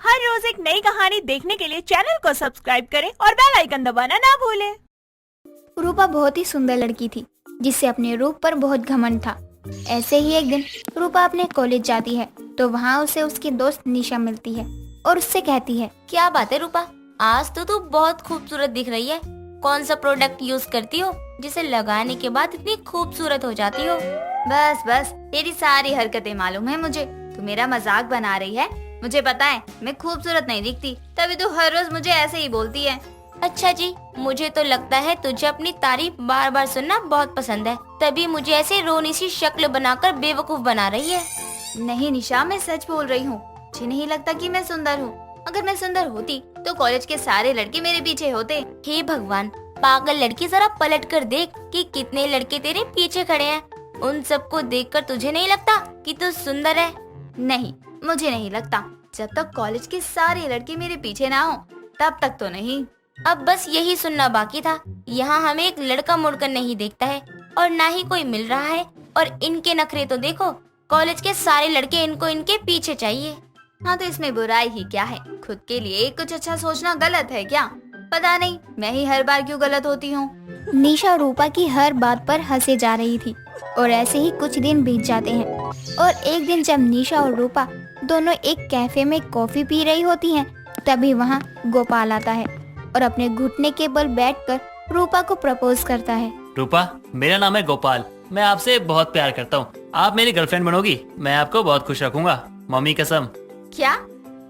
हर रोज एक नई कहानी देखने के लिए चैनल को सब्सक्राइब करें और बेल आइकन दबाना ना भूलें। रूपा बहुत ही सुंदर लड़की थी जिससे अपने रूप पर बहुत घमंड था। ऐसे ही एक दिन रूपा अपने कॉलेज जाती है तो वहाँ उसे उसकी दोस्त निशा मिलती है और उससे कहती है, क्या बात है रूपा, आज तो तू बहुत खूबसूरत दिख रही है। कौन सा प्रोडक्ट यूज करती हो जिसे लगाने के बाद इतनी खूबसूरत हो जाती हो? बस बस तेरी सारी हरकतें मालूम है मुझे। तू मेरा मजाक बना रही है। मुझे पता है मैं खूबसूरत नहीं दिखती, तभी तू हर रोज मुझे ऐसे ही बोलती है। अच्छा जी, मुझे तो लगता है तुझे अपनी तारीफ बार बार सुनना बहुत पसंद है, तभी मुझे ऐसे रोनी सी शक्ल बनाकर बेवकूफ बना रही है। नहीं निशा, मैं सच बोल रही हूँ। मुझे नहीं लगता कि मैं सुंदर हूँ। अगर मैं सुंदर होती तो कॉलेज के सारे लड़के मेरे पीछे होते। हे भगवान, पागल लड़की, जरा पलट कर देख कि कितने लड़के तेरे पीछे खड़े हैं। उन सबको देखकर तुझे नहीं लगता कि तू सुंदर है? नहीं, मुझे नहीं लगता। जब तक कॉलेज के सारे लड़के मेरे पीछे ना हो तब तक तो नहीं। अब बस यही सुनना बाकी था। यहाँ हमें एक लड़का मुड़कर नहीं देखता है और ना ही कोई मिल रहा है, और इनके नखरे तो देखो, कॉलेज के सारे लड़के इनको इनके पीछे चाहिए। हाँ तो इसमें बुराई ही क्या है? खुद के लिए कुछ अच्छा सोचना गलत है क्या? पता नहीं मैं ही हर बार क्यों गलत होती हूँ। निशा रूपा की हर बात पर हंसे जा रही थी और ऐसे ही कुछ दिन बीत जाते हैं। और एक दिन जब निशा और रूपा दोनों एक कैफे में कॉफी पी रही होती हैं, तभी वहाँ गोपाल आता है और अपने घुटने के बल बैठकर रूपा को प्रपोज करता है। रूपा, मेरा नाम है गोपाल। मैं आपसे बहुत प्यार करता हूँ। आप मेरी गर्लफ्रेंड बनोगी? मैं आपको बहुत खुश रखूंगा, मम्मी कसम। क्या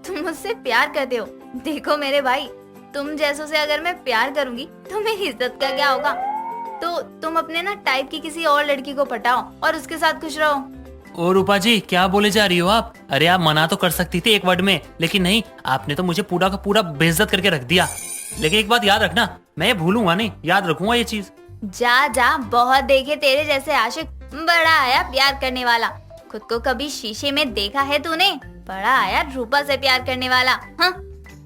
तुम मुझसे प्यार करते हो? देखो मेरे भाई, तुम जैसों से अगर मैं प्यार करूंगी तो मेरी इज्जत का क्या होगा? तो तुम अपने ना टाइप की किसी और लड़की को पटाओ और उसके साथ खुश रहो। ओ रूपा जी, क्या बोले जा रही हो आप? अरे आप मना तो कर सकती थी एक वर्ड में, लेकिन नहीं, आपने तो मुझे पूरा का पूरा बेइज्जत करके रख दिया। लेकिन एक बात याद रखना, मैं ये भूलूंगा नहीं, याद रखूंगा ये चीज। जा जा, बहुत देखे तेरे जैसे आशिक। बड़ा आया प्यार करने वाला। खुद को कभी शीशे में देखा है तूने? बड़ा आया रूपा से प्यार करने वाला। हाँ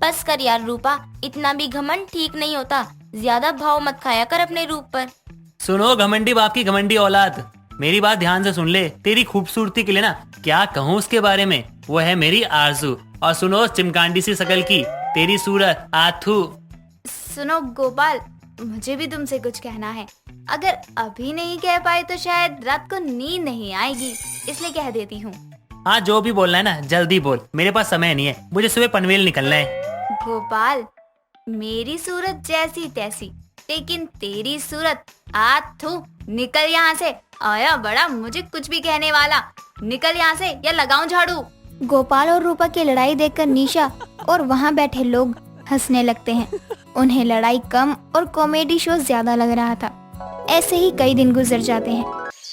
बस कर यार रूपा, इतना भी घमंड ठीक नहीं होता। ज्यादा भाव मत खाया कर अपने रूप पर। सुनो घमंडी बाप की घमंडी औलाद, मेरी बात ध्यान से सुन ले। तेरी खूबसूरती के लिए ना क्या कहूँ उसके बारे में, वो है मेरी आरज़ू। और सुनो चिमकांडी सी शकल की तेरी सूरत, आथू। सुनो गोपाल, मुझे भी तुमसे कुछ कहना है। अगर अभी नहीं कह पाए तो शायद रात को नींद नहीं आएगी, इसलिए कह देती हूँ। हाँ, जो भी बोलना है ना जल्दी बोल, मेरे पास समय नहीं है, मुझे सुबह पनवेल निकलना है। गोपाल, मेरी सूरत जैसी तैसी, लेकिन तेरी सूरत आथू। निकल यहाँ से। आया बड़ा मुझे कुछ भी कहने वाला। निकल यहाँ से या लगाऊं झाड़ू। गोपाल और रूपा की लड़ाई देखकर निशा और वहाँ बैठे लोग हंसने लगते हैं। उन्हें लड़ाई कम और कॉमेडी शो ज्यादा लग रहा था। ऐसे ही कई दिन गुजर जाते हैं।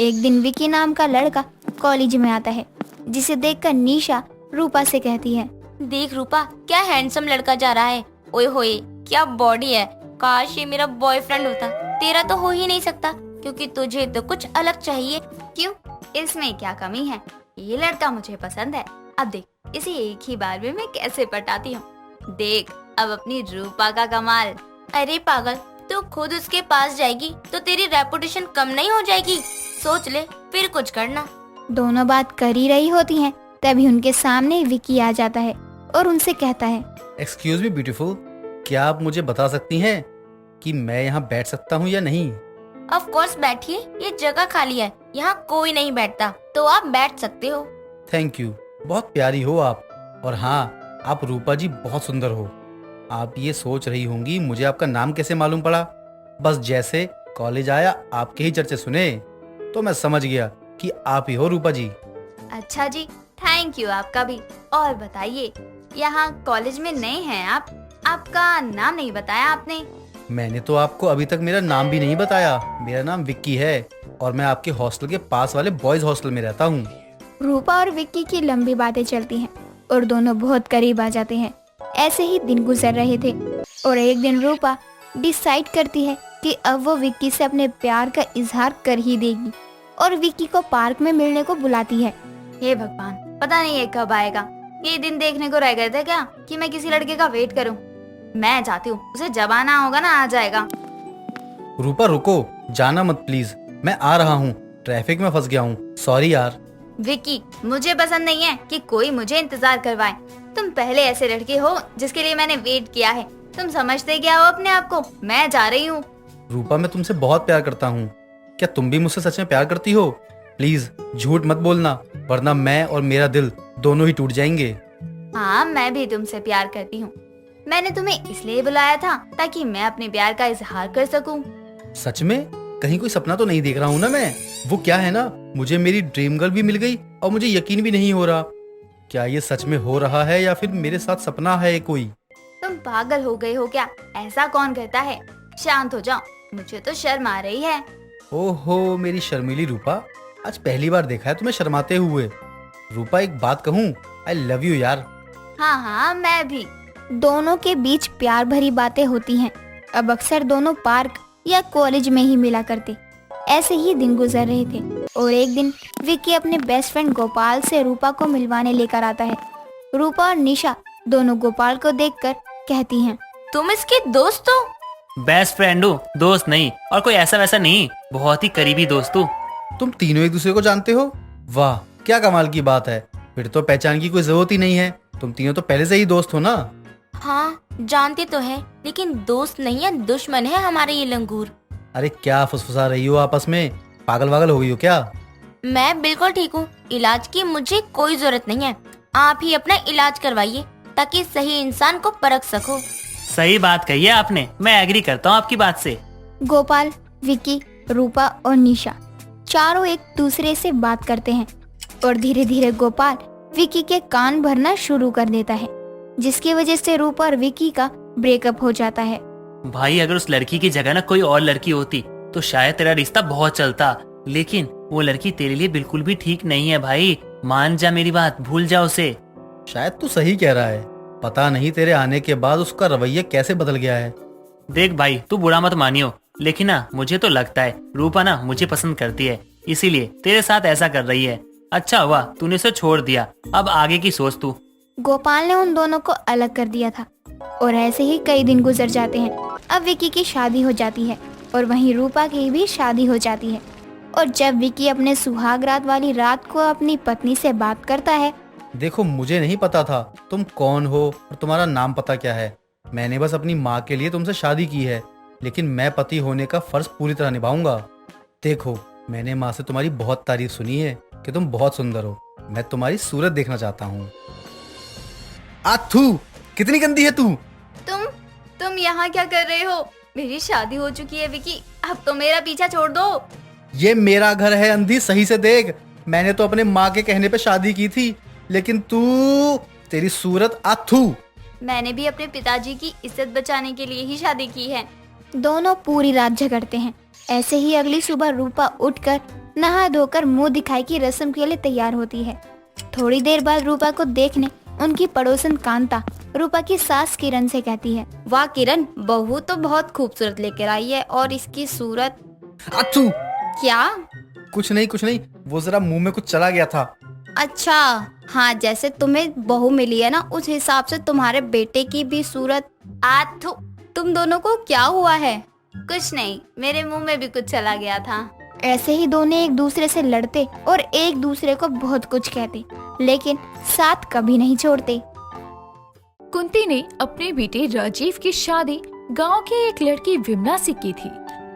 एक दिन विकी नाम का लड़का कॉलेज में आता है, जिसे देखकर निशा रूपा से कहती है, देख रूपा, क्या हैंडसम लड़का जा रहा है। ओए होए, क्या बॉडी है। काश ये मेरा बॉयफ्रेंड होता। तेरा तो हो ही नहीं सकता, क्योंकि तुझे तो कुछ अलग चाहिए। क्यों? इसमें क्या कमी है? ये लड़का मुझे पसंद है। अब देख इसे एक ही बार में मैं कैसे पटाती हूँ। देख अब अपनी रूपा का कमाल। अरे पागल, तू खुद उसके पास जाएगी तो तेरी रेपुटेशन कम नहीं हो जाएगी? सोच ले, फिर कुछ करना। दोनों बात कर ही रही होती हैं, तभी उनके सामने विकी आ जाता है और उनसे कहता है, एक्सक्यूज मी ब्यूटीफुल, क्या आप मुझे बता सकती हैं कि मैं यहाँ बैठ सकता हूँ या नहीं? ऑफ कोर्स बैठिए, ये जगह खाली है, यहाँ कोई नहीं बैठता, तो आप बैठ सकते हो। थैंक यू, बहुत प्यारी हो आप। और हाँ, आप रूपा जी बहुत सुंदर हो। आप ये सोच रही होंगी मुझे आपका नाम कैसे मालूम पड़ा। बस जैसे कॉलेज आया आपके ही चर्चे सुने तो मैं समझ गया कि आप ही हो रूपा जी। अच्छा जी, थैंक यू आपका भी। और बताइए, यहाँ कॉलेज में नए हैं आप? आपका नाम नहीं बताया आपने। मैंने तो आपको अभी तक मेरा नाम भी नहीं बताया। मेरा नाम विक्की है और मैं आपके हॉस्टल के पास वाले बॉयज हॉस्टल में रहता हूँ। रूपा और विक्की की लंबी बातें चलती हैं और दोनों बहुत करीब आ जाते हैं। ऐसे ही दिन गुजर रहे थे और एक दिन रूपा डिसाइड करती है कि अब वो विक्की से अपने प्यार का इजहार कर ही देगी और विक्की को पार्क में मिलने को बुलाती है। हे भगवान, पता नहीं ये कब आएगा। ये दिन देखने को रह गए थे क्या कि मैं किसी लड़के का वेट करूं? मैं जाती हूँ, उसे जब आना होगा ना आ जाएगा। रूपा रुको, जाना मत प्लीज, मैं आ रहा हूँ। ट्रैफिक में फंस गया हूँ, सॉरी यार। विकी, मुझे पसंद नहीं है कि कोई मुझे इंतजार करवाए। तुम पहले ऐसे लड़के हो जिसके लिए मैंने वेट किया है। तुम समझते क्या हो अपने आप को? मैं जा रही हूँ। रूपा, मैं तुमसे बहुत प्यार करता हूँ। क्या तुम भी मुझसे सच में प्यार करती हो? प्लीज झूठ मत बोलना, वरना मैं और मेरा दिल दोनों ही टूट जाएंगे। हाँ, मैं भी तुमसे प्यार करती हूँ। मैंने तुम्हें इसलिए बुलाया था ताकि मैं अपने प्यार का इजहार कर सकूं। सच में? कहीं कोई सपना तो नहीं देख रहा हूँ ना मैं? वो क्या है ना, मुझे मेरी ड्रीम गर्ल भी मिल गई और मुझे यकीन भी नहीं हो रहा। क्या ये सच में हो रहा है या फिर मेरे साथ सपना है कोई? तुम पागल हो गए हो क्या? ऐसा कौन करता है? शांत हो जाओ, मुझे तो शर्म आ रही है। ओहो मेरी शर्मीली रूपा, आज पहली बार देखा है तुम्हें शर्माते हुए। रूपा, एक बात कहूँ, आई लव यू यार। हाँ हाँ, मैं भी। दोनों के बीच प्यार भरी बातें होती हैं। अब अक्सर दोनों पार्क या कॉलेज में ही मिला करते। ऐसे ही दिन गुजर रहे थे और एक दिन विक्की अपने बेस्ट फ्रेंड गोपाल से रूपा को मिलवाने लेकर आता है। रूपा और निशा दोनों गोपाल को देखकर कहती हैं, तुम इसके दोस्त हो? बेस्ट फ्रेंड हूँ, दोस्त नहीं। और कोई ऐसा वैसा नहीं, बहुत ही करीबी दोस्त हूँ। तुम तीनों एक दूसरे को जानते हो? वाह, क्या कमाल की बात है। फिर तो पहचान की कोई जरूरत ही नहीं है। तुम तीनों तो पहले से ही दोस्त हो ना? हाँ, जानते तो है, लेकिन दोस्त नहीं है, दुश्मन है हमारे ये लंगूर। अरे क्या फुसफुसा रही हो आपस में? पागल वागल हो गई हो क्या? मैं बिल्कुल ठीक हूँ, इलाज की मुझे कोई जरूरत नहीं है। आप ही अपना इलाज करवाइए ताकि सही इंसान को परख सको। सही बात कही है आपने, मैं एग्री करता हूँ आपकी बात से। गोपाल, विक्की, रूपा और निशा चारों एक दूसरे से बात करते हैं और धीरे धीरे गोपाल विक्की के कान भरना शुरू कर देता है, जिसकी वजह से रूपा और विक्की का ब्रेकअप हो जाता है। भाई, अगर उस लड़की की जगह ना कोई और लड़की होती तो शायद तेरा रिश्ता बहुत चलता, लेकिन वो लड़की तेरे लिए बिल्कुल भी ठीक नहीं है भाई। मान जा मेरी बात, भूल जा उसे। शायद तू सही कह रहा है। पता नहीं तेरे आने के बाद उसका रवैया कैसे बदल गया है। देख भाई, तू बुरा मत मानियो, लेकिन ना मुझे तो लगता है रूपा ना मुझे पसंद करती है, इसीलिए तेरे साथ ऐसा कर रही है। अच्छा हुआ तूने उसे छोड़ दिया, अब आगे की सोच तू। गोपाल ने उन दोनों को अलग कर दिया था और ऐसे ही कई दिन गुजर जाते हैं। अब विक्की की शादी हो जाती है और वहीं रूपा की भी शादी हो जाती है। और जब विक्की अपने सुहाग रात वाली रात को अपनी पत्नी से बात करता है, देखो, मुझे नहीं पता था तुम कौन हो और तुम्हारा नाम पता क्या है। मैंने बस अपनी माँ के लिए तुमसे शादी की है, लेकिन मैं पति होने का फर्ज पूरी तरह निभाऊंगा। देखो, मैंने माँ से तुम्हारी बहुत तारीफ सुनी है कि तुम बहुत सुंदर हो। मैं तुम्हारी सूरत देखना चाहता हूँ। आथू, कितनी गंदी है तू। तुम यहाँ क्या कर रहे हो? मेरी शादी हो चुकी है विकी, अब तो मेरा पीछा छोड़ दो। ये मेरा घर है अंधी, सही से देख। मैंने तो अपने माँ के कहने पे शादी की थी, लेकिन तेरी सूरत आथू। मैंने भी अपने पिताजी की इज्जत बचाने के लिए ही शादी की है। दोनों पूरी रात झगड़ते हैं। ऐसे ही अगली सुबह रूपा उठकर नहा धोकर मुंह दिखाई की रस्म के लिए तैयार होती है। थोड़ी देर बाद रूपा को देखने उनकी पड़ोसन कांता रूपा की सास किरण से कहती है, वाह किरण, बहू तो बहुत खूबसूरत लेकर आई है और इसकी सूरत। आथू, क्या? कुछ नहीं, वो जरा मुंह में कुछ चला गया था। अच्छा, हाँ, जैसे तुम्हें बहू मिली है ना, उस हिसाब से तुम्हारे बेटे की भी सूरत। आथू, तुम दोनों को क्या हुआ है? कुछ नहीं, मेरे मुंह में भी कुछ चला गया था। ऐसे ही दोनों एक दूसरे से लड़ते और एक दूसरे को बहुत कुछ कहते, लेकिन साथ कभी नहीं छोड़ते। कुंती ने अपने बेटे राजीव की शादी गांव की एक लड़की विमला से की थी।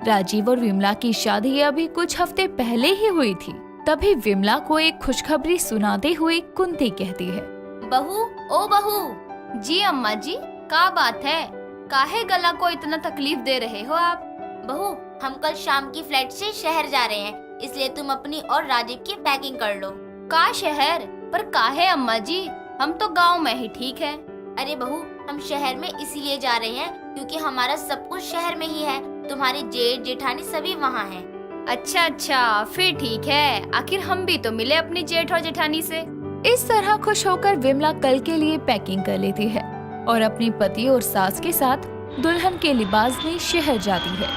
राजीव और विमला की शादी अभी कुछ हफ्ते पहले ही हुई थी। तभी विमला को एक खुशखबरी सुनाते हुए कुंती कहती है, बहू, ओ बहू। जी अम्मा जी, क्या बात है? काहे गला को इतना तकलीफ दे रहे हो आप? बहू, हम कल शाम की फ्लाइट से शहर जा रहे हैं, इसलिए तुम अपनी और राजीव की पैकिंग कर लो। का शहर? पर काहे अम्मा जी, हम तो गांव में ही ठीक है। अरे बहू, हम शहर में इसीलिए जा रहे हैं क्योंकि हमारा सब कुछ शहर में ही है। तुम्हारे जेठ जेठानी सभी वहाँ हैं। अच्छा, फिर ठीक है। आखिर हम भी तो मिले अपनी जेठ और जेठानी से। इस तरह खुश होकर विमला कल के लिए पैकिंग कर लेती है और अपने पति और सास के साथ दुल्हन के लिबास में शहर जाती है,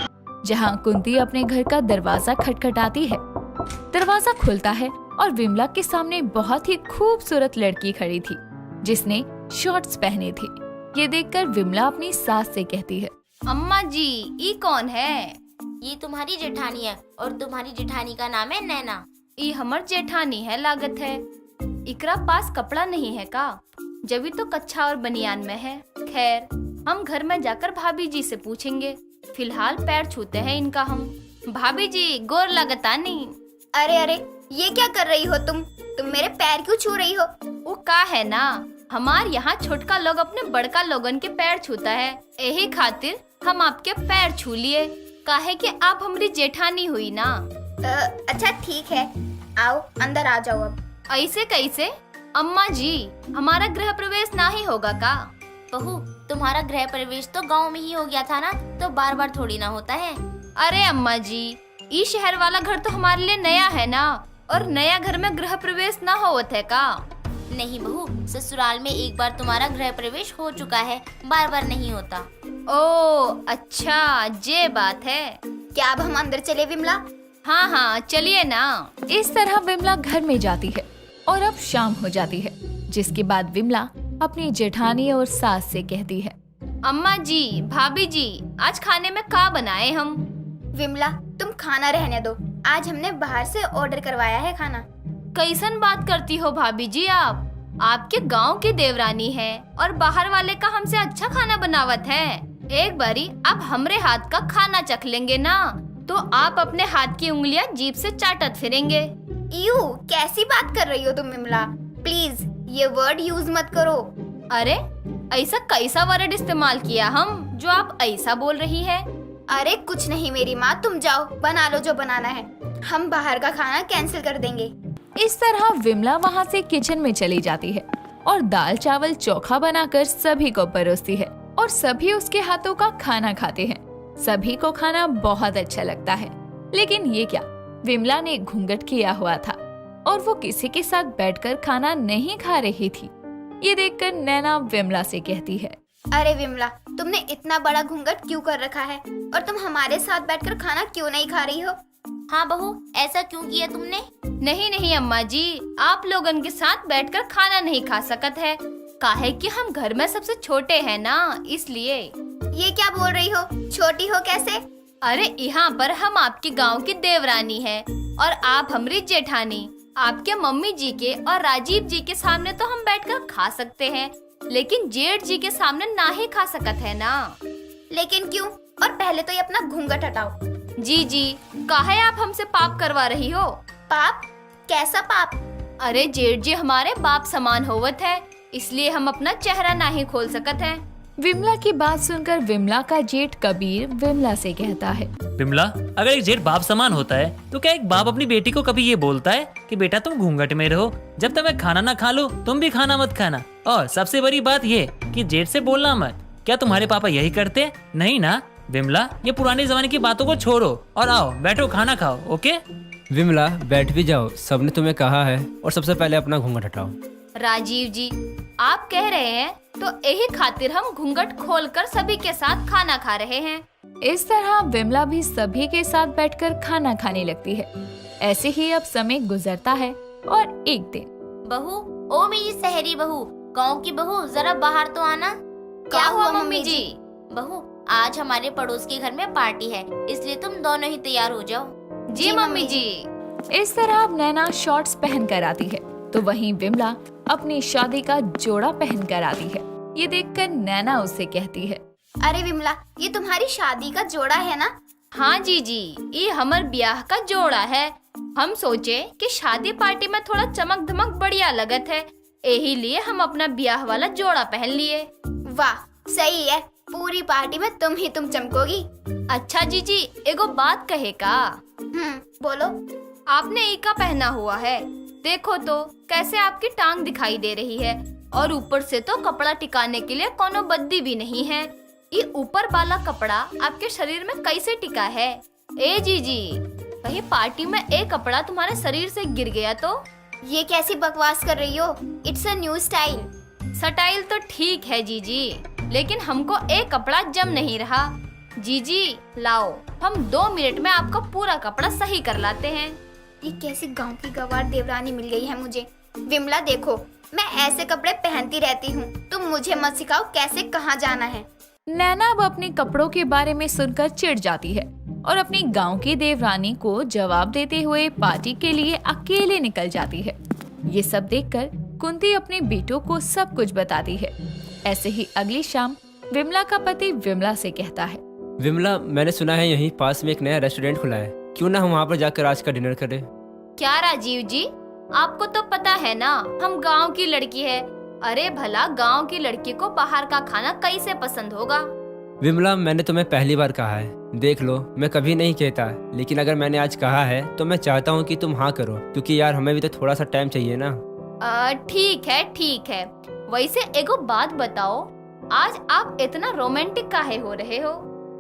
जहाँ कुंती अपने घर का दरवाजा खटखटाती है। दरवाजा खुलता है और विमला के सामने बहुत ही खूबसूरत लड़की खड़ी थी, जिसने शॉर्ट्स पहने थे। ये देखकर विमला अपनी सास से कहती है, अम्मा जी, ये कौन है? ये तुम्हारी जेठानी है और तुम्हारी जेठानी का नाम है नैना। ई हमर जेठानी है लागत है। इकरा पास कपड़ा नहीं है का, जब तो कच्छा और बनियान में है। खैर हम घर में जाकर भाभी जी से पूछेंगे। फिलहाल पैर छूते हैं इनका हम। भाभी जी गोर लगता नहीं। अरे अरे, ये क्या कर रही हो तुम मेरे पैर क्यों छू रही हो? वो का है ना, हमार यहाँ छोटका लोग अपने बड़का लोगन के पैर छूता है, यही खातिर हम आपके पैर छू लिए। काहे कि आप हमारी जेठानी हुई ना। अच्छा ठीक है, आओ अंदर आ जाओ अब। ऐसे कैसे? अम्मा जी, हमारा गृह प्रवेश ना ही होगा का? बहू, तुम्हारा गृह प्रवेश तो गांव में ही हो गया था ना, तो बार बार थोड़ी ना होता है। अरे अम्मा जी, ये शहर वाला घर तो हमारे लिए नया है ना, और नया घर में गृह प्रवेश ना होवत है का? नहीं बहू, ससुराल में एक बार तुम्हारा गृह प्रवेश हो चुका है, बार बार नहीं होता। ओ अच्छा, ये बात है क्या अब हम अंदर चले विमला? हाँ हाँ चलिए ना। इस तरह विमला घर में जाती है और अब शाम हो जाती है, जिसके बाद विमला अपनी जेठानी और सास से कहती है, अम्मा जी, भाभी जी, आज खाने में क्या बनाए हम? विमला तुम खाना रहने दो, आज हमने बाहर से ऑर्डर करवाया है खाना। कैसन बात करती हो भाभी जी आप? आपके गांव की देवरानी है और बाहर वाले का हमसे अच्छा खाना बनावत है। एक बारी आप हमरे हाथ का खाना चख लेंगे ना, तो आप अपने हाथ की उंगलियां जीभ से चाटत फिरेंगे। यू कैसी बात कर रही हो तुम विमला? प्लीज ये वर्ड यूज मत करो। अरे ऐसा कैसा वर्ड इस्तेमाल किया हम जो आप ऐसा बोल रही है? अरे कुछ नहीं मेरी माँ, तुम जाओ बना लो जो बनाना है, हम बाहर का खाना कैंसिल कर देंगे। इस तरह विमला वहाँ से किचन में चली जाती है और दाल चावल चोखा बनाकर सभी को परोसती है और सभी उसके हाथों का खाना खाते हैं। सभी को खाना बहुत अच्छा लगता है, लेकिन ये क्या, विमला ने घूंघट किया हुआ था और वो किसी के साथ बैठकर खाना नहीं खा रही थी। ये देखकर नैना विमला से कहती है, अरे विमला, तुमने इतना बड़ा घूंघट क्यों कर रखा है और तुम हमारे साथ बैठकर खाना क्यों नहीं खा रही हो? हाँ बहू, ऐसा क्यों किया तुमने? नहीं नहीं अम्मा जी, आप लोगन के साथ बैठकर खाना नहीं खा सकत है, काहे कि हम घर में सबसे छोटे हैं ना, इसलिए। ये क्या बोल रही हो? छोटी हो कैसे? अरे यहाँ पर हम आपके गांव की देवरानी है और आप हमारी जेठानी। आपके मम्मी जी के और राजीव जी के सामने तो हम बैठकर खा सकते हैं, लेकिन जेठ जी के सामने ना ही खा सकत है ना। लेकिन क्यों? और पहले तो ये अपना घूंघट हटाओ। जी जी, काहे आप हमसे पाप करवा रही हो? पाप? कैसा पाप? अरे जेठ जी हमारे बाप समान होवत है, इसलिए हम अपना चेहरा ना ही खोल सकत है। विमला की बात सुनकर विमला का जेठ कबीर विमला से कहता है, विमला, अगर एक जेठ बाप समान होता है तो क्या एक बाप अपनी बेटी को कभी ये बोलता है कि बेटा तुम घूंघट में रहो, जब तक मैं खाना ना खा लूं तुम भी खाना मत खाना? और सबसे बड़ी बात ये कि जेठ से बोलना मत। क्या तुम्हारे पापा यही करते? नहीं ना विमला, ये पुराने जमाने की बातों को छोड़ो और आओ बैठो खाना खाओ। ओके विमला, बैठ भी जाओ, सबने तुम्हें कहा है, और सबसे पहले अपना घूंघट हटाओ। राजीव जी, आप कह रहे हैं तो यही खातिर हम घूंघट खोलकर सभी के साथ खाना खा रहे हैं। इस तरह विमला भी सभी के साथ बैठकर खाना खाने लगती है। ऐसे ही अब समय गुजरता है और एक दिन, बहू, ओ मेरी शहरी बहू, गांव की बहू, जरा बाहर तो आना। क्या हुआ मम्मी जी? बहू, आज हमारे पड़ोस के घर में पार्टी है, इसलिए तुम दोनों ही तैयार हो जाओ। जी मम्मी जी। इस तरह अब नैना शॉर्ट्स पहन कर आती है, तो वहीं विमला अपनी शादी का जोड़ा पहन कर आती है। ये देखकर नैना उससे कहती है, अरे विमला, ये तुम्हारी शादी का जोड़ा है ना? हाँ जी जी, ये हमार ब्याह का जोड़ा है। हम सोचे कि शादी पार्टी में थोड़ा चमक धमक बढ़िया लगत है, यही लिए हम अपना ब्याह वाला जोड़ा पहन लिए। वाह, सही है, पूरी पार्टी में तुम चमकोगी। अच्छा जीजी, एगो बात कहे का? बोलो। आपने ईका पहना हुआ है, देखो तो कैसे आपकी टांग दिखाई दे रही है, और ऊपर से तो कपड़ा टिकाने के लिए कोनो बद्दी भी नहीं है। ये ऊपर वाला कपड़ा आपके शरीर में कैसे टिका है? ए जीजी, कहीं पार्टी में एक कपड़ा तुम्हारे शरीर से गिर गया तो? ये कैसी बकवास कर रही हो? It's a new style. Style तो ठीक है जीजी, लेकिन हमको एक कपड़ा जम नहीं रहा। जीजी लाओ, हम 2 मिनट में आपका पूरा कपड़ा सही कर लाते हैं। ये कैसी गांव की गवार देवरानी मिल गई है मुझे। विमला देखो, मैं ऐसे कपड़े पहनती रहती हूँ, तुम मुझे मत सिखाओ कैसे कहाँ जाना है। नैना अब अपने कपड़ों के बारे में सुनकर चिढ़ जाती है और अपनी गांव की देवरानी को जवाब देते हुए पार्टी के लिए अकेले निकल जाती है। ये सब देखकर कुंती अपने बेटों को सब कुछ बताती है। ऐसे ही अगली शाम विमला का पति विमला से कहता है, विमला, मैंने सुना है यहीं पास में एक नया रेस्टोरेंट खुला है, क्यों ना हम वहाँ पर जाकर आज का डिनर करें। क्या राजीव जी, आपको तो पता है ना हम गांव की लड़की है। अरे भला गांव की लड़की को बाहर का खाना कैसे पसंद होगा। विमला, मैंने तुम्हें पहली बार कहा है, देख लो मैं कभी नहीं कहता, लेकिन अगर मैंने आज कहा है तो मैं चाहता हूँ कि तुम हाँ करो, क्योंकि यार हमें भी तो थोड़ा सा टाइम चाहिए ना। ठीक है। वैसे एगो बात बताओ, आज आप इतना रोमांटिक काहे हो रहे हो?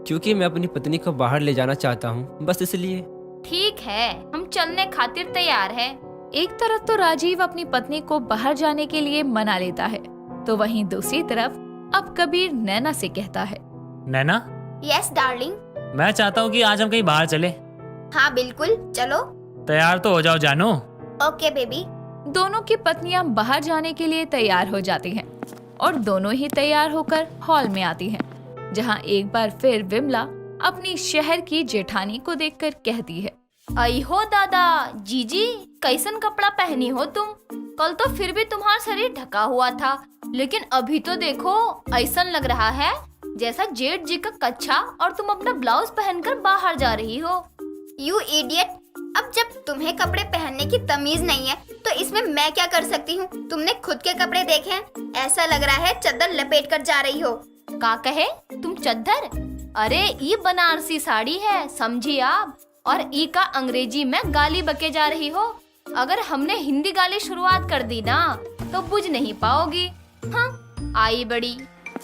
क्योंकि मैं अपनी पत्नी को बाहर ले जाना चाहता हूँ, बस इसलिए। ठीक है, हम चलने खातिर तैयार हैं। एक तरफ तो राजीव अपनी पत्नी को बाहर जाने के लिए मना लेता है, तो वहीं दूसरी तरफ अब कबीर नैना से कहता है, नैना, यस डार्लिंग। मैं चाहता हूँ कि आज हम कहीं बाहर चले। हाँ बिल्कुल, चलो। तैयार तो हो जाओ जानू। Okay baby. दोनों की पत्नियां बाहर जाने के लिए तैयार हो जाती हैं और दोनों ही तैयार होकर हॉल में आती हैं, जहां एक बार फिर विमला अपनी शहर की जेठानी को देखकर कहती है, आई हो दादा, जीजी कैसन कपड़ा पहनी हो तुम? कल तो फिर भी तुम्हारा शरीर ढका हुआ था, लेकिन अभी तो देखो ऐसा लग रहा है जैसा जेठ जी का कच्छा और तुम अपना ब्लाउज पहनकर बाहर जा रही हो। यू इडियट, अब जब तुम्हें कपड़े पहनने की तमीज नहीं है तो इसमें मैं क्या कर सकती हूँ? तुमने खुद के कपड़े देखे हैं? ऐसा लग रहा है चद्दर लपेट कर जा रही हो। का कहे तुम चद्दर? अरे ये बनारसी साड़ी है, समझी आप? और ई का अंग्रेजी में गाली बके जा रही हो। अगर हमने हिंदी गाली शुरुआत कर दी ना तो बुझ नहीं पाओगी। हाँ, आई बड़ी।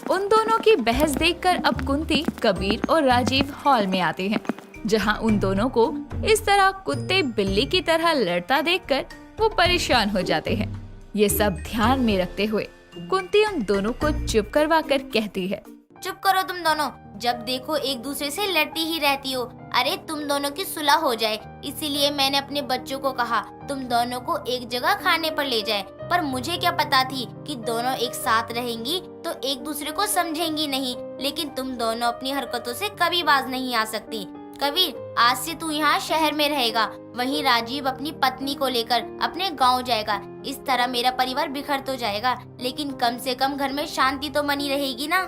उन दोनों की बहस देखकर अब कुंती, कबीर और राजीव हॉल में आते हैं, जहां उन दोनों को इस तरह कुत्ते बिल्ली की तरह लड़ता देखकर वो परेशान हो जाते हैं। ये सब ध्यान में रखते हुए कुंती उन दोनों को चुप करवा कर कहती है, चुप करो तुम दोनों, जब देखो एक दूसरे से लड़ती ही रहती हो। अरे तुम दोनों की सुलह हो जाए, इसीलिए मैंने अपने बच्चों को कहा तुम दोनों को एक जगह खाने पर ले जाए, पर मुझे क्या पता थी कि दोनों एक साथ रहेंगी तो एक दूसरे को समझेंगी नहीं। लेकिन तुम दोनों अपनी हरकतों से कभी बाज नहीं आ सकती। कबीर, आज से तू यहाँ शहर में रहेगा, वहीं राजीव अपनी पत्नी को लेकर अपने गांव जाएगा। इस तरह मेरा परिवार बिखर तो जाएगा, लेकिन कम से कम घर में शांति तो बनी रहेगी ना।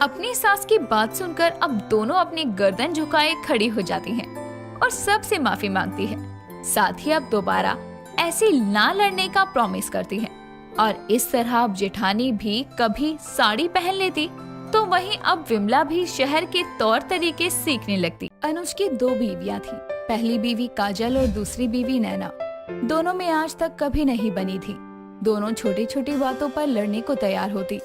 अपनी सास की बात सुनकर अब दोनों अपनी गर्दन झुकाए खड़ी हो जाती हैं और सबसे माफी मांगती है। साथ ही अब दोबारा ऐसे ना लड़ने का प्रॉमिस करती हैं। और इस तरह अब जेठानी भी कभी साड़ी पहन लेती तो वहीं अब विमला भी शहर के तौर तरीके सीखने लगती। अनुज की 2 बीवियां थी, पहली बीवी काजल और दूसरी बीवी नैना। दोनों में आज तक कभी नहीं बनी थी। दोनों छोटी छोटी बातों पर लड़ने को तैयार होती।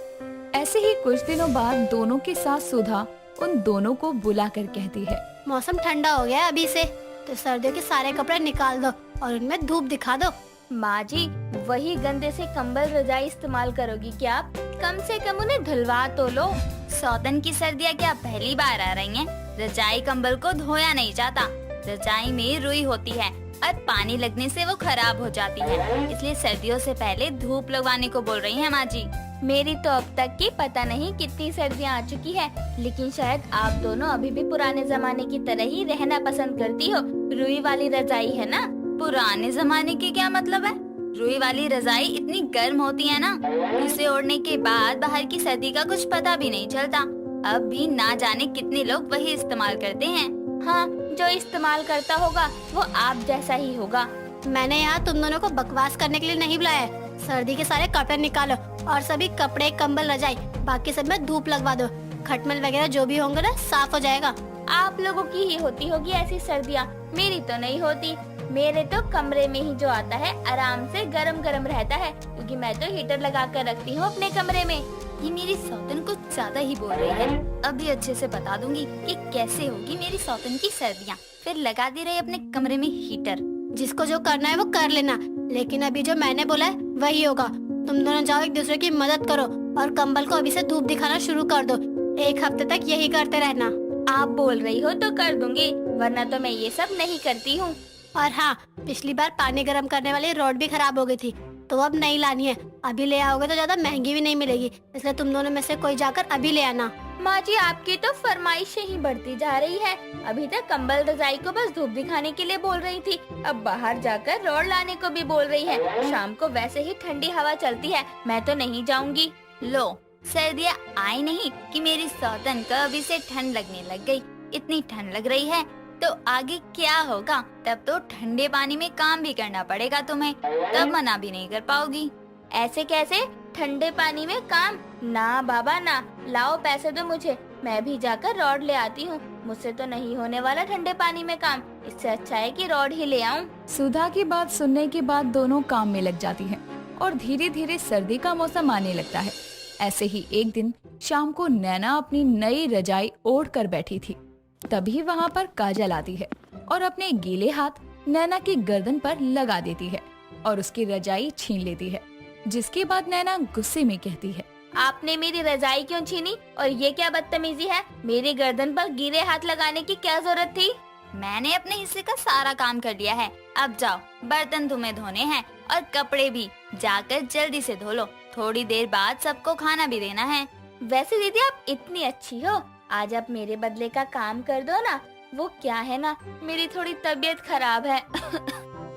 ऐसे ही कुछ दिनों बाद दोनों की सास सुधा उन दोनों को बुलाकर कहती है, मौसम ठंडा हो गया है अभी से, तो सर्दियों के सारे कपड़े निकाल दो और उनमें धूप दिखा दो। माँ जी, वही गंदे से कंबल रजाई इस्तेमाल करोगी क्या आप? कम से कम उन्हें धुलवा तो लो। सौतन की सर्दियाँ क्या पहली बार आ रही हैं? रजाई कंबल को धोया नहीं जाता, रजाई में रुई होती है और पानी लगने से वो खराब हो जाती है, इसलिए सर्दियों से पहले धूप लगवाने को बोल रही हैं माँ जी। मेरी तो अब तक की पता नहीं कितनी सर्दियाँ आ चुकी है, लेकिन शायद आप दोनों अभी भी पुराने जमाने की तरह ही रहना पसंद करती हो। रुई वाली रजाई है ना? पुराने जमाने के क्या मतलब है? रुई वाली रजाई इतनी गर्म होती है ना, उसे ओढ़ने के बाद बाहर की सर्दी का कुछ पता भी नहीं चलता। अब भी ना जाने कितने लोग वही इस्तेमाल करते हैं। हाँ, जो इस्तेमाल करता होगा वो आप जैसा ही होगा। मैंने यहाँ तुम दोनों को बकवास करने के लिए नहीं बुलाया है। सर्दी के सारे कपड़े निकालो और सभी कपड़े, कंबल, रजाई बाकी सब में धूप लगवा दो। खटमल वगैरह जो भी होंगे ना साफ हो जाएगा। आप लोगों की ही होती होगी ऐसी सर्दियाँ, मेरी तो नहीं होती। मेरे तो कमरे में ही जो आता है आराम से गरम गरम रहता है, क्योंकि मैं तो हीटर लगा कर रखती हूँ अपने कमरे में। ये मेरी सौतन कुछ ज्यादा ही बोल रही है। अभी अच्छे से बता दूंगी कि कैसे होगी मेरी सौतन की सर्दियाँ। फिर लगा दे रहे अपने कमरे में हीटर। जिसको जो करना है वो कर लेना, लेकिन अभी जो मैंने बोला है वही होगा। तुम दोनों जाओ एक दूसरे की मदद करो और कंबल को अभी से धूप दिखाना शुरू कर दो। 1 हफ्ते तक यही करते रहना। आप बोल रही हो तो कर दूंगी, वरना तो मैं ये सब नहीं करती हूँ। और हाँ, पिछली बार पानी गर्म करने वाली रॉड भी खराब हो गई थी, तो अब नहीं लानी है। अभी ले आओगे तो ज्यादा महंगी भी नहीं मिलेगी, इसलिए तुम दोनों में से कोई जाकर अभी ले आना। माँ जी आपकी तो फरमाइशें ही बढ़ती जा रही है। अभी तक कंबल रजाई को बस धूप दिखाने के लिए बोल रही थी, अब बाहर जाकर रॉड लाने को भी बोल रही है। शाम को वैसे ही ठंडी हवा चलती है, मैं तो नहीं जाऊंगी। लो, सर्दियाँ आई नहीं कि मेरी सौतन को अभी से ठंड लगने लग गई। इतनी ठंड लग रही है तो आगे क्या होगा? तब तो ठंडे पानी में काम भी करना पड़ेगा तुम्हें, तब मना भी नहीं कर पाओगी। ऐसे कैसे? ठंडे पानी में काम? ना बाबा ना, लाओ पैसे दो मुझे, मैं भी जाकर रॉड ले आती हूँ। मुझसे तो नहीं होने वाला ठंडे पानी में काम, इससे अच्छा है कि रॉड ही ले आऊँ। सुधा की बात सुनने के बाद दोनों काम में लग जाती हैं और धीरे धीरे सर्दी का मौसम आने लगता है। ऐसे ही एक दिन शाम को नैना अपनी नई रजाई ओढ़ कर बैठी थी। तभी वहाँ पर काजल आती है और अपने गीले हाथ नैना की गर्दन पर लगा देती है और उसकी रजाई छीन लेती है, जिसके बाद नैना गुस्से में कहती है, आपने मेरी रजाई क्यों छीनी और ये क्या बदतमीजी है? मेरी गर्दन पर गीले हाथ लगाने की क्या जरूरत थी? मैंने अपने हिस्से का सारा काम कर लिया है, अब जाओ, बर्तन तुम्हें धोने हैं और कपड़े भी जाकर जल्दी से धो लो। थोड़ी देर बाद सबको खाना भी देना है। वैसे दीदी आप इतनी अच्छी हो, आज आप मेरे बदले का काम कर दो ना। वो क्या है ना, मेरी थोड़ी तबीयत खराब है।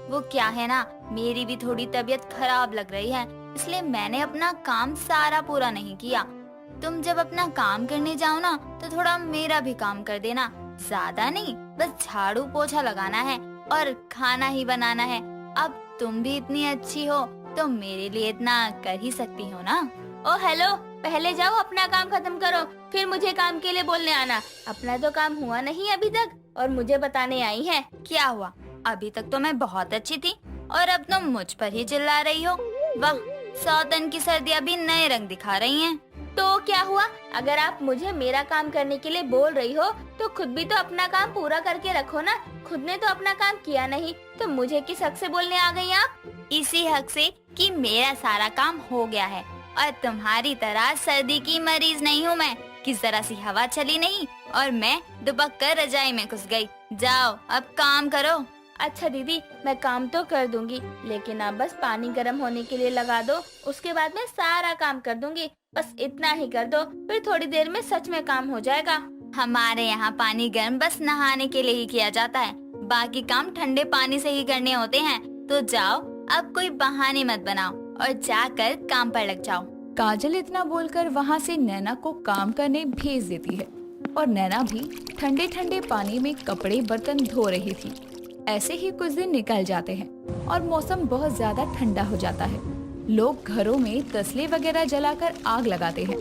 वो क्या है ना, मेरी भी थोड़ी तबीयत खराब लग रही है, इसलिए मैंने अपना काम सारा पूरा नहीं किया। तुम जब अपना काम करने जाओ ना तो थोड़ा मेरा भी काम कर देना, ज्यादा नहीं, बस झाड़ू पोछा लगाना है और खाना ही बनाना है। अब तुम भी इतनी अच्छी हो तो मेरे लिए इतना कर ही सकती हो ना। ओ हेलो, पहले जाओ अपना काम खत्म करो, फिर मुझे काम के लिए बोलने आना। अपना तो काम हुआ नहीं अभी तक और मुझे बताने आई है। क्या हुआ? अभी तक तो मैं बहुत अच्छी थी और अब तुम मुझ पर ही चिल्ला रही हो। वाह, सौतन की सर्दियाँ भी नए रंग दिखा रही हैं। तो क्या हुआ? अगर आप मुझे मेरा काम करने के लिए बोल रही हो तो खुद भी तो अपना काम पूरा करके रखो ना। खुद ने तो अपना काम किया नहीं तो मुझे किस हक से बोलने आ गई आप? इसी हक से कि मेरा सारा काम हो गया है और तुम्हारी तरह सर्दी की मरीज नहीं हूँ मैं कि जरा सी हवा चली नहीं और मैं दुबक कर रजाई में घुस गई। जाओ अब काम करो। अच्छा दीदी, मैं काम तो कर दूंगी, लेकिन आप बस पानी गर्म होने के लिए लगा दो, उसके बाद मैं सारा काम कर दूंगी। बस इतना ही कर दो, फिर थोड़ी देर में सच में काम हो जाएगा। हमारे यहाँ पानी गर्म बस नहाने के लिए ही किया जाता है, बाकी काम ठंडे पानी से ही करने होते हैं। तो जाओ, अब कोई बहाने मत बनाओ और जाकर काम पर लग जाओ। काजल इतना बोलकर वहाँ से नैना को काम करने भेज देती है और नैना भी ठंडे ठंडे पानी में कपड़े बर्तन धो रही थी। ऐसे ही कुछ दिन निकल जाते हैं और मौसम बहुत ज्यादा ठंडा हो जाता है। लोग घरों में तसले वगैरह जलाकर आग लगाते हैं।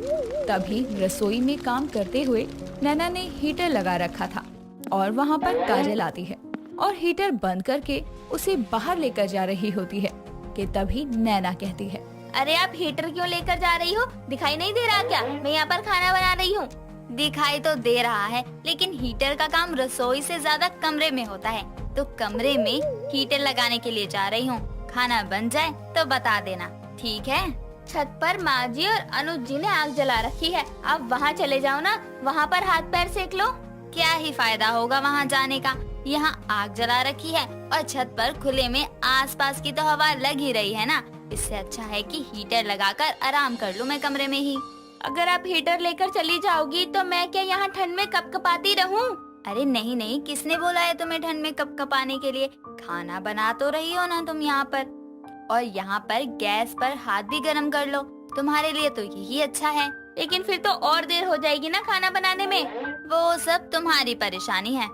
तभी रसोई में काम करते हुए नैना ने हीटर लगा रखा था और वहाँ पर काजल आती है और हीटर बंद करके उसे बाहर लेकर जा रही होती है कि तभी नैना कहती है, अरे आप हीटर क्यों लेकर जा रही हो? दिखाई नहीं दे रहा क्या? मैं यहाँ पर खाना बना रही हूँ। दिखाई तो दे रहा है, लेकिन हीटर का काम रसोई से ज्यादा कमरे में होता है, तो कमरे में हीटर लगाने के लिए जा रही हूँ। खाना बन जाए तो बता देना, ठीक है? छत पर माँ जी और अनुज जी ने आग जला रखी है, आप वहाँ चले जाओ ना, वहाँ पर हाथ पैर सेक लो। क्या ही फायदा होगा वहाँ जाने का, यहाँ आग जला रखी है और छत पर खुले में आसपास की तो हवा लग ही रही है ना। इससे अच्छा है कि हीटर लगाकर आराम कर लूँ मैं कमरे में ही। अगर आप हीटर लेकर चली जाओगी तो मैं क्या यहाँ ठंड में कपकपाती रहूँ? अरे नहीं नहीं, किसने बोला है तुम्हें ठंड में कपकपाने के लिए? खाना बना तो रही हो ना तुम यहाँ पर, और यहाँ पर गैस पर हाथ भी गर्म कर लो, तुम्हारे लिए तो यही अच्छा है। लेकिन फिर तो और देर हो जाएगी ना खाना बनाने में। वो सब तुम्हारी परेशानी है।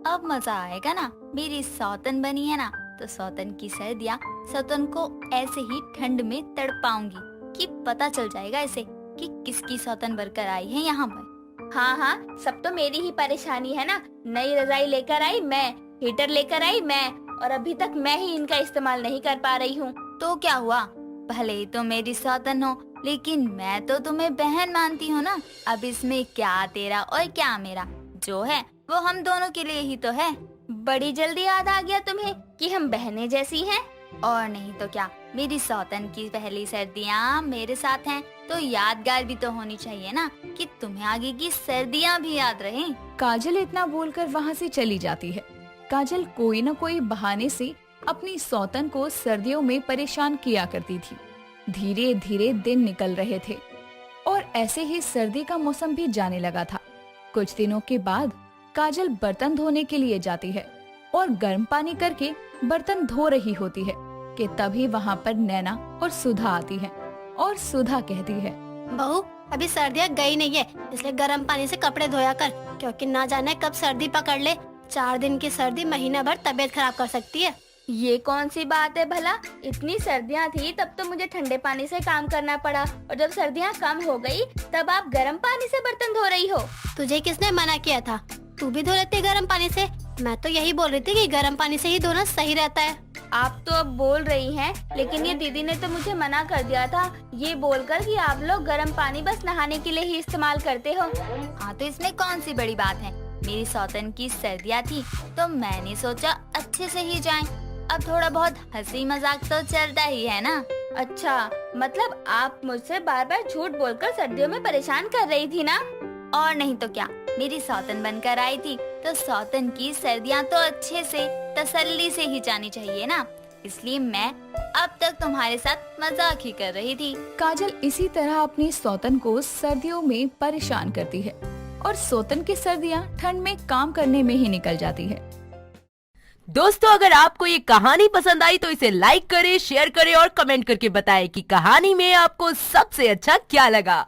अब मजा आएगा ना, मेरी सौतन बनी है ना, तो सौतन की सर्दियाँ सौतन को ऐसे ही ठंड में तड़पाऊंगी कि पता चल जाएगा इसे कि किसकी सौतन बनकर आई है यहाँ पर। हाँ हाँ, सब तो मेरी ही परेशानी है ना। नई रजाई लेकर आई मैं, हीटर लेकर आई मैं, और अभी तक मैं ही इनका इस्तेमाल नहीं कर पा रही हूँ। तो क्या हुआ, भले ही तो मेरी सौतन हो, लेकिन मैं तो तुम्हें बहन मानती हूँ ना। अब इसमें क्या तेरा और क्या मेरा, जो है वो हम दोनों के लिए ही तो है। बड़ी जल्दी याद आ गया तुम्हें कि हम बहनें जैसी हैं। और नहीं तो क्या, मेरी सौतन की पहली सर्दियाँ मेरे साथ हैं, तो यादगार भी तो होनी चाहिए ना, कि तुम्हें आगे की सर्दियाँ भी याद रहें। काजल इतना बोलकर वहाँ से चली जाती है। काजल कोई न कोई बहाने से अपनी सौतन को सर्दियों में परेशान किया करती थी। धीरे धीरे दिन निकल रहे थे और ऐसे ही सर्दी का मौसम भी जाने लगा था। कुछ दिनों के बाद काजल बर्तन धोने के लिए जाती है और गर्म पानी करके बर्तन धो रही होती है कि तभी वहाँ पर नैना और सुधा आती है और सुधा कहती है, बहू अभी सर्दियाँ गई नहीं है, इसलिए गर्म पानी से कपड़े धोया कर, क्योंकि ना जाने कब सर्दी पकड़ ले। 4 दिन की सर्दी महीना भर तबीयत खराब कर सकती है। ये कौन सी बात है भला? इतनी सर्दियाँ थी तब तो मुझे ठंडे पानी से काम करना पड़ा, और जब सर्दियाँ कम हो गई तब आप गर्म पानी से बर्तन धो रही हो। तुझे किसने मना किया था? तू भी धो लेती है गर्म पानी से। मैं तो यही बोल रही थी कि गर्म पानी से ही धोना सही रहता है। आप तो अब बोल रही हैं, लेकिन ये दीदी ने तो मुझे मना कर दिया था, ये बोलकर कि आप लोग गर्म पानी बस नहाने के लिए ही इस्तेमाल करते हो। हाँ तो इसमें कौन सी बड़ी बात है? मेरी सौतन की सर्दियाँ थी तो मैंने सोचा अच्छे से ही जाएं। अब थोड़ा बहुत हंसी मजाक तो चलता ही है ना। अच्छा, मतलब आप मुझसे बार बार झूठ बोलकर सर्दियों में परेशान कर रही थी ना? और नहीं तो क्या, मेरी सौतन बनकर आई थी तो सौतन की सर्दियाँ तो अच्छे से तसल्ली से ही जानी चाहिए ना, इसलिए मैं अब तक तुम्हारे साथ मजाक ही कर रही थी। काजल इसी तरह अपनी सौतन को सर्दियों में परेशान करती है और सौतन की सर्दियाँ ठंड में काम करने में ही निकल जाती है। दोस्तों, अगर आपको ये कहानी पसंद आई तो इसे लाइक करें, शेयर करें और कमेंट करके बताएं कि कहानी में आपको सबसे अच्छा क्या लगा।